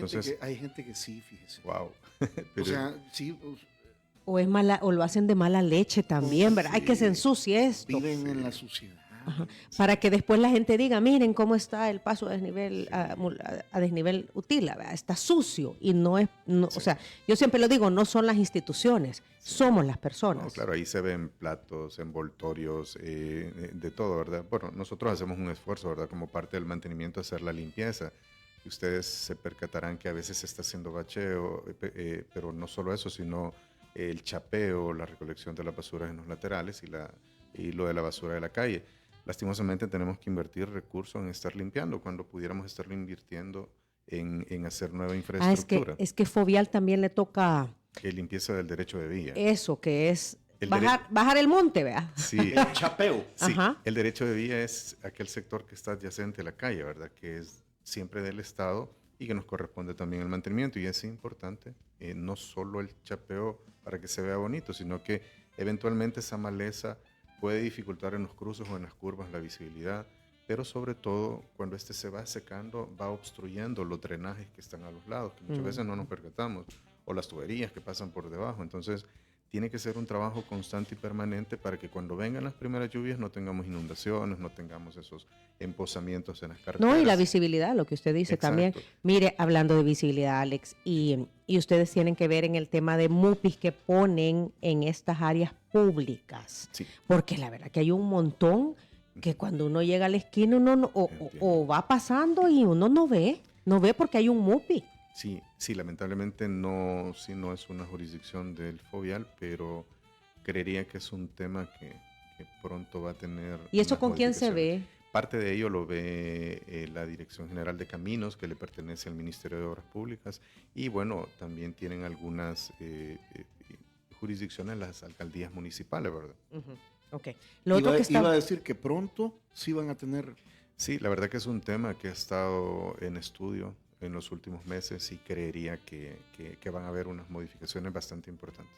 gente que sí, fíjese. Wow. O sea, sí. O es mala, o lo hacen de mala leche también, ¿verdad? Sí. Hay que se ensucie esto. Viven en la suciedad. Ajá. Para que después la gente diga, miren cómo está el paso a desnivel, a desnivel Utila, ¿verdad? Está sucio y no es, o sea, yo siempre lo digo, no son las instituciones, somos las personas. No, claro, ahí se ven platos, envoltorios, de todo, ¿verdad? Bueno, nosotros hacemos un esfuerzo, ¿verdad? Como parte del mantenimiento, hacer la limpieza. Y ustedes se percatarán que a veces se está haciendo bacheo, pero no solo eso, sino el chapeo, la recolección de las basuras en los laterales y lo de la basura de la calle. Lastimosamente tenemos que invertir recursos en estar limpiando cuando pudiéramos estar invirtiendo en hacer nueva infraestructura. Es que Fovial también le toca... limpieza del derecho de vía. Eso, que es bajar el monte, ¿verdad? Sí. El chapeo. Sí, ajá. El derecho de vía es aquel sector que está adyacente a la calle, ¿verdad? Que es siempre del Estado y que nos corresponde también el mantenimiento. Y es importante, no solo el chapeo para que se vea bonito, sino que eventualmente esa maleza puede dificultar en los cruces o en las curvas la visibilidad, pero sobre todo cuando se va secando, va obstruyendo los drenajes que están a los lados, que muchas veces no nos percatamos, o las tuberías que pasan por debajo. Entonces, tiene que ser un trabajo constante y permanente para que cuando vengan las primeras lluvias no tengamos inundaciones, no tengamos esos empozamientos en las carreteras. No, y la visibilidad, lo que usted dice. Exacto. También. Mire, hablando de visibilidad, Alex, y ustedes tienen que ver en el tema de MUPIs que ponen en estas áreas públicas. Sí. Porque la verdad que hay un montón que cuando uno llega a la esquina uno o va pasando y uno no ve porque hay un MUPI. Sí, lamentablemente no es una jurisdicción del Fovial, pero creería que es un tema que pronto va a tener... ¿Y eso con quién se ve? Parte de ello lo ve la Dirección General de Caminos, que le pertenece al Ministerio de Obras Públicas, y bueno, también tienen algunas jurisdicciones las alcaldías municipales, ¿verdad? Uh-huh. Okay. Iba a decir que pronto sí van a tener... Sí, la verdad que es un tema que ha estado en estudio en los últimos meses y creería que van a haber unas modificaciones bastante importantes.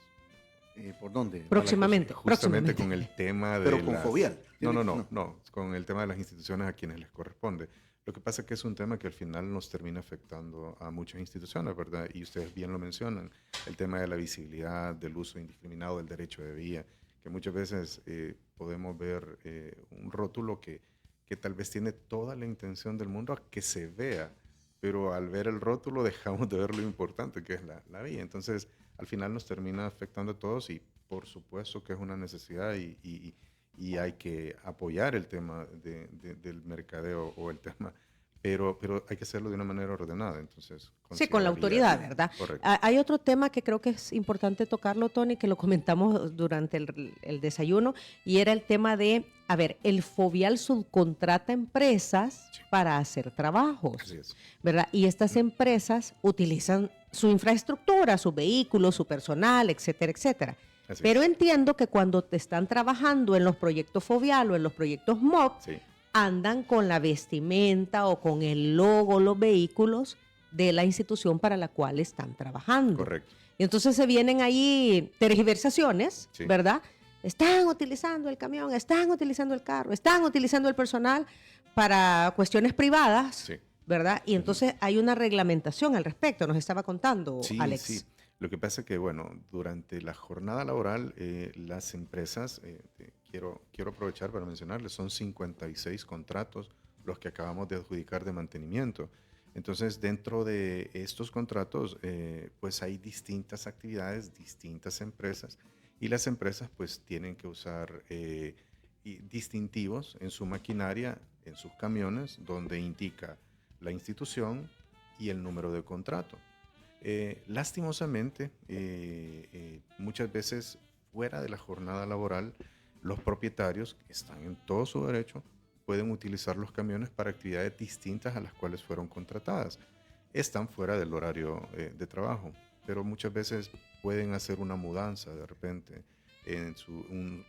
¿Por dónde? Próximamente. Justamente con el tema de... Pero con Fovial. No, con el tema de las instituciones a quienes les corresponde. Lo que pasa es que es un tema que al final nos termina afectando a muchas instituciones, ¿verdad? Y ustedes bien lo mencionan, el tema de la visibilidad, del uso indiscriminado del derecho de vía, que muchas veces podemos ver un rótulo que tal vez tiene toda la intención del mundo a que se vea, pero al ver el rótulo dejamos de ver lo importante que es la vía. Entonces, al final nos termina afectando a todos y por supuesto que es una necesidad y hay que apoyar el tema del mercadeo o el tema, pero hay que hacerlo de una manera ordenada. Entonces, sí, con la autoridad, ¿verdad? Correcto. Hay otro tema que creo que es importante tocarlo, Tony, que lo comentamos durante el desayuno, y era el tema de, a ver, el Fovial subcontrata empresas para hacer trabajos, así es, ¿verdad? Y estas empresas utilizan su infraestructura, sus vehículos, su personal, etcétera, etcétera. Pero entiendo que cuando te están trabajando en los proyectos Fovial o en los proyectos MOP, sí, andan con la vestimenta o con el logo, los vehículos de la institución para la cual están trabajando. Correcto. Y entonces se vienen ahí tergiversaciones, sí, ¿verdad? Están utilizando el camión, están utilizando el carro, están utilizando el personal para cuestiones privadas, sí, ¿verdad? Y entonces hay una reglamentación al respecto, nos estaba contando, sí, Alex. Sí. Lo que pasa es que, bueno, durante la jornada laboral, las empresas, quiero aprovechar para mencionarles, son 56 contratos los que acabamos de adjudicar de mantenimiento. Entonces, dentro de estos contratos, pues hay distintas actividades, distintas empresas, y las empresas pues tienen que usar distintivos en su maquinaria, en sus camiones, donde indica la institución y el número de contrato. Lastimosamente, muchas veces fuera de la jornada laboral, los propietarios, que están en todo su derecho, pueden utilizar los camiones para actividades distintas a las cuales fueron contratadas. Están fuera del horario de trabajo, pero muchas veces pueden hacer una mudanza de repente en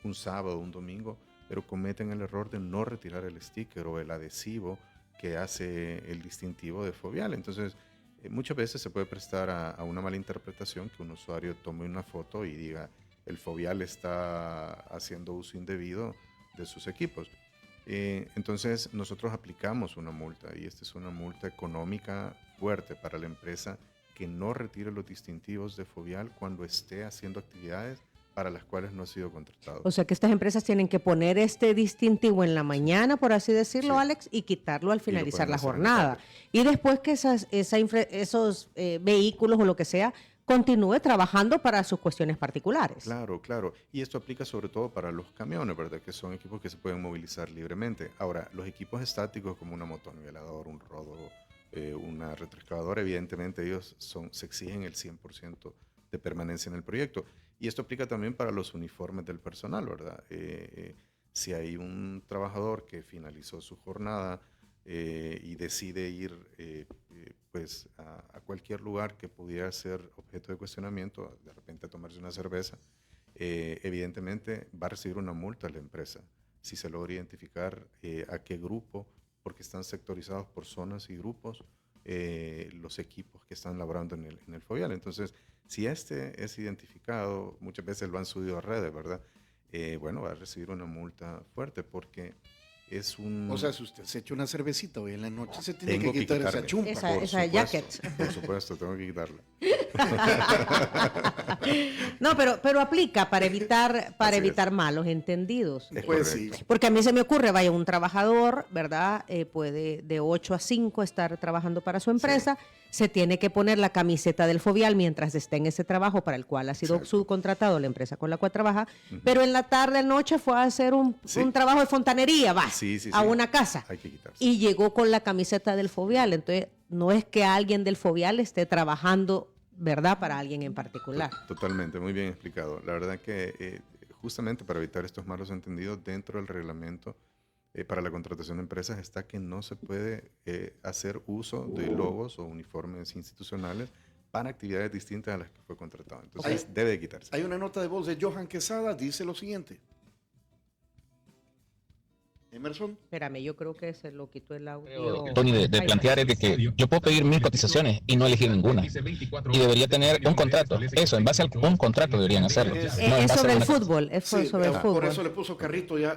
un sábado, un domingo, pero cometen el error de no retirar el sticker o el adhesivo que hace el distintivo de Fovial. Entonces, muchas veces se puede prestar a una mala interpretación, que un usuario tome una foto y diga el Fovial está haciendo uso indebido de sus equipos. Entonces nosotros aplicamos una multa, y esta es una multa económica fuerte para la empresa que no retire los distintivos de Fovial cuando esté haciendo actividades para las cuales no ha sido contratado. O sea que estas empresas tienen que poner este distintivo en la mañana, por así decirlo, Sí. Alex, y quitarlo al finalizar la hacer en la jornada. tarde. Y después que esos vehículos o lo que sea continúe trabajando para sus cuestiones particulares. Claro, claro. Y esto aplica sobre todo para los camiones, ¿verdad? Que son equipos que se pueden movilizar libremente. Ahora, los equipos estáticos como una motoniveladora, un rodo, una retroexcavadora, evidentemente ellos se exigen el 100% de permanencia en el proyecto. Y esto aplica también para los uniformes del personal, ¿verdad? Si hay un trabajador que finalizó su jornada y decide ir pues a cualquier lugar que pudiera ser objeto de cuestionamiento, de repente a tomarse una cerveza, evidentemente va a recibir una multa a la empresa si se logra identificar a qué grupo, porque están sectorizados por zonas y grupos los equipos que están laborando en el Fovial. Entonces, si este es identificado, muchas veces lo han subido a redes, ¿verdad? Bueno, va a recibir una multa fuerte porque es un... O sea, si usted se echa una cervecita hoy en la noche, se tiene Tengo que quitar esa quitarme. chumpa. Esa Por jacket. Por supuesto, tengo que quitarla. No, pero aplica para evitar Así evitar malos entendidos. Es Pues correcto. sí. Porque a mí se me ocurre, vaya, un trabajador, ¿verdad? Puede de 8 a 5 estar trabajando para su empresa, se tiene que poner la camiseta del Fovial mientras esté en ese trabajo para el cual ha sido Exacto. subcontratado la empresa con la cual trabaja, pero en la tarde, noche fue a hacer un trabajo de fontanería, va, Sí, sí, a sí. una casa. Hay que quitarse. Y llegó con la camiseta del Fovial. Entonces, no es que alguien del Fovial esté trabajando, ¿verdad?, para alguien en particular. Totalmente, muy bien explicado. La verdad que justamente para evitar estos malos entendidos, dentro del reglamento para la contratación de empresas está que no se puede hacer uso de logos o uniformes institucionales para actividades distintas a las que fue contratado. Entonces, debe de quitarse. Hay una nota de voz de Johan Quesada, dice lo siguiente. Emerson. Espérame, yo creo que se lo quitó el audio. Tony, de plantear es de que yo puedo pedir 1000 cotizaciones y no elegir ninguna. Y debería tener un contrato. Eso, en base a un contrato deberían hacerlo. No en Es base a sobre el una- fútbol, es Sí, sobre el por fútbol. eso le puso carrito ya.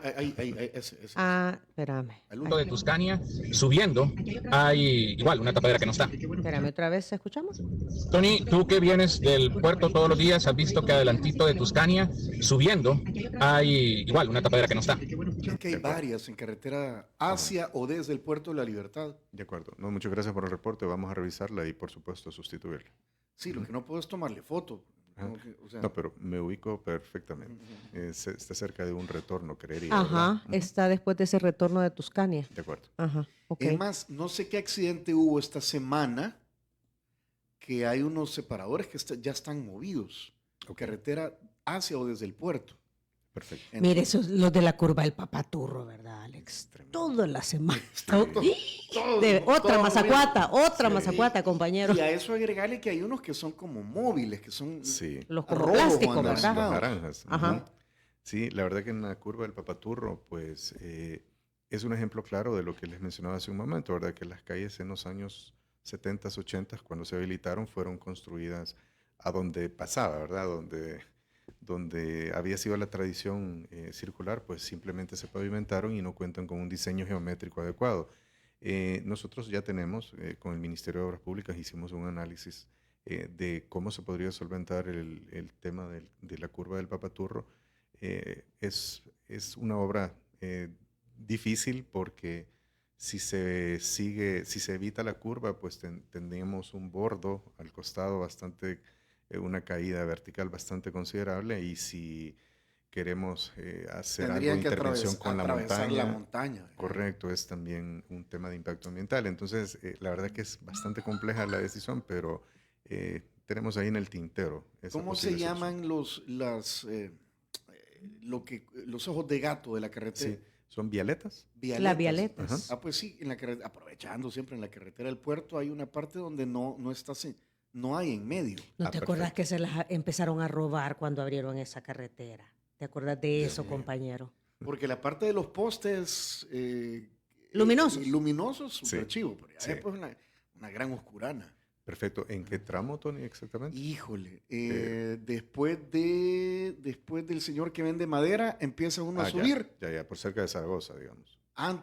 Ese. Ah, espérame. El único. de Tuscania, subiendo, hay igual una tapadera que no está. Espérame, otra vez, ¿escuchamos? Tony, tú que vienes del puerto todos los días, has visto que adelantito de Tuscania, subiendo, hay igual una tapadera que no está. Es que hay varias en carretera hacia o desde el Puerto de la Libertad. De acuerdo. No, muchas gracias por el reporte. Vamos a revisarla y, por supuesto, sustituirla. Sí, lo que no puedo es tomarle foto. Ajá. O sea, No, pero me ubico perfectamente. Está cerca de un retorno, creería. Ajá, ¿verdad? está después de ese retorno de Tuscania. De acuerdo. Ajá, ok. Es más, no sé qué accidente hubo esta semana que hay unos separadores que ya están movidos. Carretera hacia o desde el puerto. Perfecto. Mire, esos los de la curva del Papaturro, ¿verdad, Alex? Toda la semana. Otra mazacuata, compañero. Y a eso agregarle que hay unos que son como móviles, que son Sí. Los como rojos, plástico, Juan, ¿verdad? Los naranjas. Ajá. Ujú. Sí, la verdad que en la curva del Papaturro, pues es un ejemplo claro de lo que les mencionaba hace un momento, ¿verdad? Que las calles en los años 70, 80, cuando se habilitaron, fueron construidas a donde pasaba, ¿verdad? Donde había sido la tradición circular, pues simplemente se pavimentaron y no cuentan con un diseño geométrico adecuado. Nosotros ya tenemos, con el Ministerio de Obras Públicas, hicimos un análisis de cómo se podría solventar el tema de la curva del Papaturro. Es una obra difícil porque si se evita la curva, pues tendríamos un bordo al costado bastante, una caída vertical bastante considerable, y si queremos hacer algo de tendrían que intervención con la atravesar montaña, la montaña. correcto, es también un tema de impacto ambiental. Entonces, la verdad que es bastante compleja la decisión, pero tenemos ahí en el tintero esa ¿Cómo se posible solución. llaman los ojos de gato de la carretera? Sí, ¿Son vialetas? Las vialetas. Pues sí, aprovechando siempre en la carretera del puerto hay una parte donde no hay en medio. ¿No te acuerdas que se las empezaron a robar cuando abrieron esa carretera? ¿Te acuerdas de eso, compañero? Porque la parte de los postes luminosos, súper chivo, pero ya después una gran oscurana. Perfecto. ¿En qué tramo, Tony, exactamente? Híjole, después del señor que vende madera, empieza uno a subir. Ya, por cerca de Zaragoza, digamos.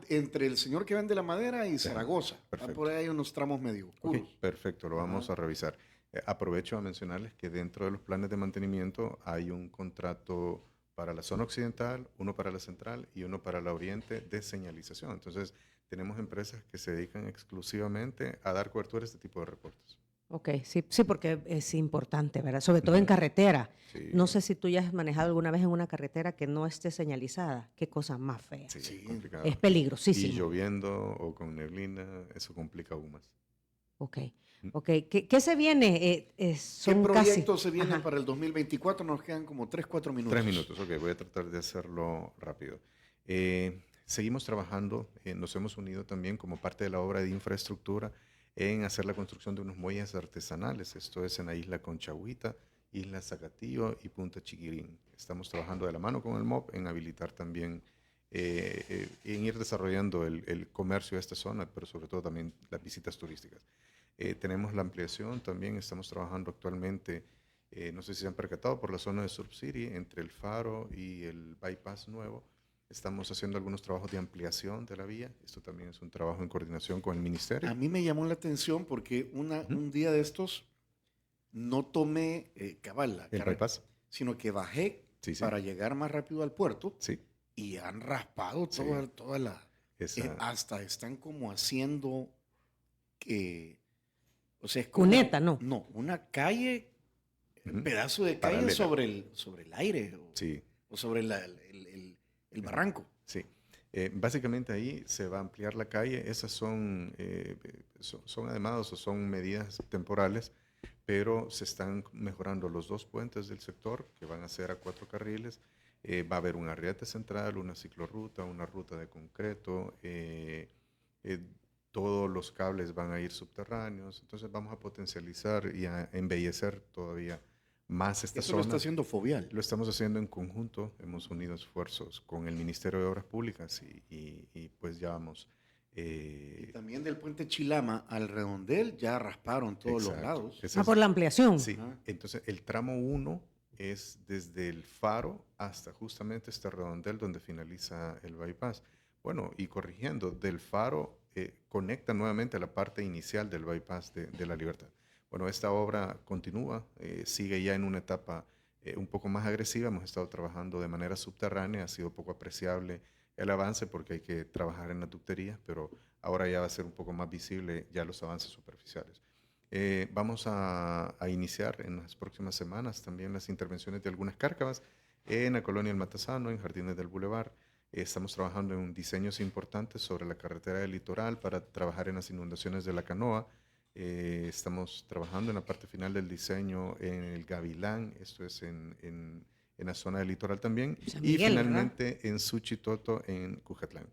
Entre el señor que vende la madera y Zaragoza. Por ahí hay unos tramos medio oscuros. Okay, perfecto, lo vamos a revisar. Aprovecho a mencionarles que dentro de los planes de mantenimiento hay un contrato para la zona occidental, uno para la central y uno para la oriente de señalización. Entonces, tenemos empresas que se dedican exclusivamente a dar cobertura a este tipo de reportes. Ok, sí, porque es importante, ¿verdad? Sobre todo en carretera. Sí. No sé si tú ya has manejado alguna vez en una carretera que no esté señalizada. Qué cosa más fea. Sí, complicado. Es peligrosísimo. Y lloviendo o con neblina, eso complica aún más. Ok. ¿Qué se viene? ¿Qué proyectos se vienen para el 2024? Nos quedan como 3-4 minutos. 3 minutos, ok. Voy a tratar de hacerlo rápido. Seguimos trabajando, nos hemos unido también como parte de la obra de infraestructura en hacer la construcción de unos muelles artesanales. Esto es en la isla Conchagüita, Isla Zacatillo y Punta Chiquirín. Estamos trabajando de la mano con el MOP en habilitar también, en ir desarrollando el comercio de esta zona, pero sobre todo también las visitas turísticas. Tenemos la ampliación también, estamos trabajando actualmente, no sé si se han percatado, por la zona de Surf City, entre el Faro y el Bypass nuevo. Estamos haciendo algunos trabajos de ampliación de la vía. Esto también es un trabajo en coordinación con el ministerio. A mí me llamó la atención porque un día de estos no tomé cabal el bypass, sino que bajé para llegar más rápido al puerto. Sí. Y han raspado toda la... hasta están como haciendo que... O sea, es como, cuneta, ¿no? No, una calle, un pedazo de calle sobre el aire. O sobre el barranco. Sí. Básicamente ahí se va a ampliar la calle. Esas son además o son medidas temporales, pero se están mejorando los 2 puentes del sector que van a ser a 4 carriles. Va a haber un arriate central, una ciclorruta, una ruta de concreto. Todos los cables van a ir subterráneos. Entonces vamos a potencializar y a embellecer todavía más esta zona. Eso lo está haciendo Fovial. Lo estamos haciendo en conjunto. Hemos unido esfuerzos con el Ministerio de Obras Públicas y pues ya vamos. Y también del puente Chilama al Redondel ya rasparon todos los lados. Por la ampliación. Sí. Entonces el tramo 1 es desde el Faro hasta justamente este Redondel donde finaliza el bypass. Bueno, y corrigiendo, del Faro conecta nuevamente a la parte inicial del bypass de la Libertad. Bueno, esta obra continúa, sigue ya en una etapa un poco más agresiva. Hemos estado trabajando de manera subterránea, ha sido poco apreciable el avance porque hay que trabajar en la ductería, pero ahora ya va a ser un poco más visible ya los avances superficiales. Vamos a iniciar en las próximas semanas también las intervenciones de algunas cárcavas en la colonia El Matasano, en Jardines del Boulevard. Estamos trabajando en diseños importantes sobre la carretera del litoral para trabajar en las inundaciones de la Canoa. Estamos trabajando en la parte final del diseño en el Gavilán, esto es en la zona del litoral también, y finalmente en Suchitoto, en Cujatlán.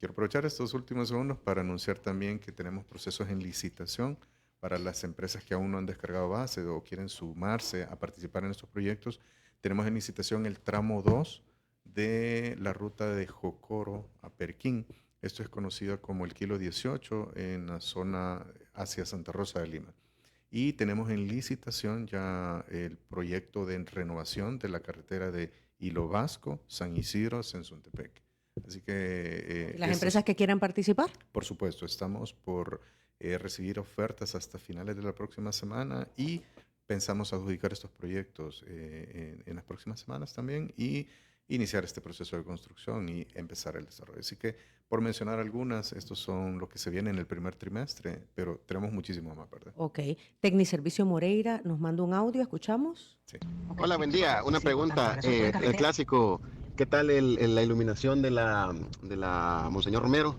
Quiero aprovechar estos últimos segundos para anunciar también que tenemos procesos en licitación para las empresas que aún no han descargado base o quieren sumarse a participar en estos proyectos. Tenemos en licitación el tramo 2 de la ruta de Jocoro a Perquín. Esto es conocido como el Kilo 18 en la zona hacia Santa Rosa de Lima. Y tenemos en licitación ya el proyecto de renovación de la carretera de Hilo Vasco, San Isidro, Sensuntepec. Así que... ¿Las empresas que quieran participar? Por supuesto, estamos por recibir ofertas hasta finales de la próxima semana y pensamos adjudicar estos proyectos en las próximas semanas también y iniciar este proceso de construcción y empezar el desarrollo. Así que, por mencionar algunas, estos son los que se vienen en el primer trimestre, pero tenemos muchísimo más, ¿verdad? Ok. Tecniservicio Moreira nos manda un audio, ¿escuchamos? Sí. Okay. Hola, buen día. Una pregunta. El clásico, ¿qué tal la iluminación de la Monseñor Romero?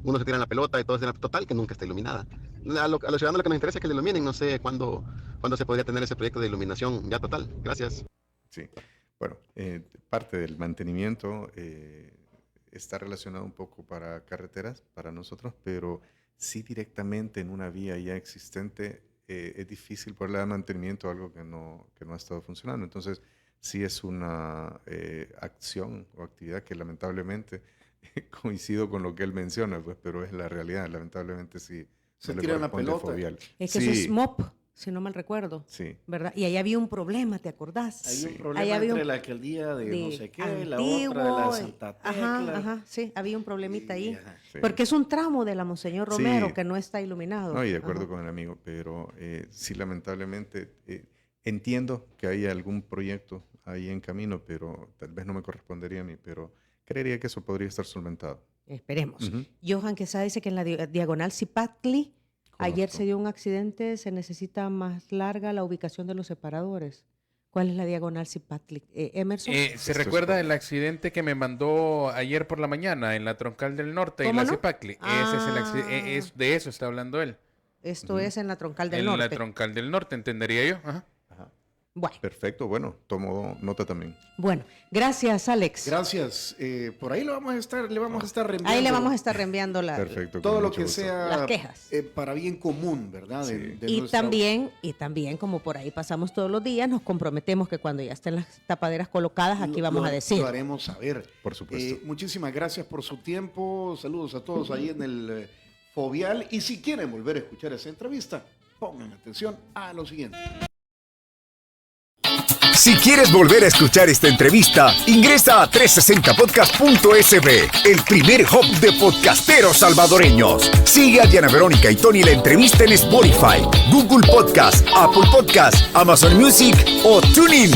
Uno se tira en la pelota y todo es total, que nunca está iluminada. A los ciudadanos lo que nos interesa es que la iluminen. No sé cuándo se podría tener ese proyecto de iluminación ya total. Gracias. Sí. Bueno, parte del mantenimiento está relacionado un poco para carreteras, para nosotros, pero sí directamente en una vía ya existente es difícil poderle dar mantenimiento a algo que no ha estado funcionando. Entonces, sí es una acción o actividad que lamentablemente coincido con lo que él menciona, pues, pero es la realidad. Lamentablemente sí. Se tira la pelota. Fovial. Es que sí. eso es MOP, si no mal recuerdo. Sí. ¿Verdad? Y ahí había un problema, ¿te acordás? Hay un Sí. problema Ahí había entre un- la alcaldía de no sé qué, la Antiguo, otra de la Santa Tecla. Ajá, sí, había un problemita ahí. Ajá. Sí. Porque es un tramo de la Monseñor Romero Sí. que no está iluminado. No, y de acuerdo Ajá. con el amigo, pero sí, lamentablemente entiendo que hay algún proyecto ahí en camino, pero tal vez no me correspondería a mí, pero creería que eso podría estar solventado. Esperemos. Ujú. Johan Quesada dice que en la diagonal Zipatli ayer Conozco. se dio un accidente, se necesita más larga la ubicación de los separadores. ¿Cuál es la diagonal Zipatli? Emerson. ¿Se Esto es recuerda todo. el accidente que me mandó ayer por la mañana en la Troncal del Norte y ¿Cómo la no? Zipacli? Ese es el accidente, de eso está hablando él. Esto es en la Troncal del En Norte. la Troncal del Norte, entendería yo. Ajá. Ajá. Bueno, Perfecto, bueno, tomo nota también. bueno, gracias Alex. Gracias. Por ahí le vamos a estar reenviando. Ahí le vamos a estar reenviando Perfecto. todo con lo mucho que gusto. sea Las quejas. para bien común, ¿verdad? Sí. Y nuestra- también, como por ahí pasamos todos los días, nos comprometemos que cuando ya estén las tapaderas colocadas, aquí vamos a decir. Lo haremos saber. Por supuesto. Muchísimas gracias por su tiempo. Saludos a todos ahí en el Fovial. Y si quieren volver a escuchar esa entrevista, pongan atención a lo siguiente. Si quieres volver a escuchar esta entrevista, ingresa a 360podcast.sb, el primer hub de podcasteros salvadoreños. Sigue a Diana Verónica y Tony la entrevista en Spotify, Google Podcast, Apple Podcast, Amazon Music o TuneIn.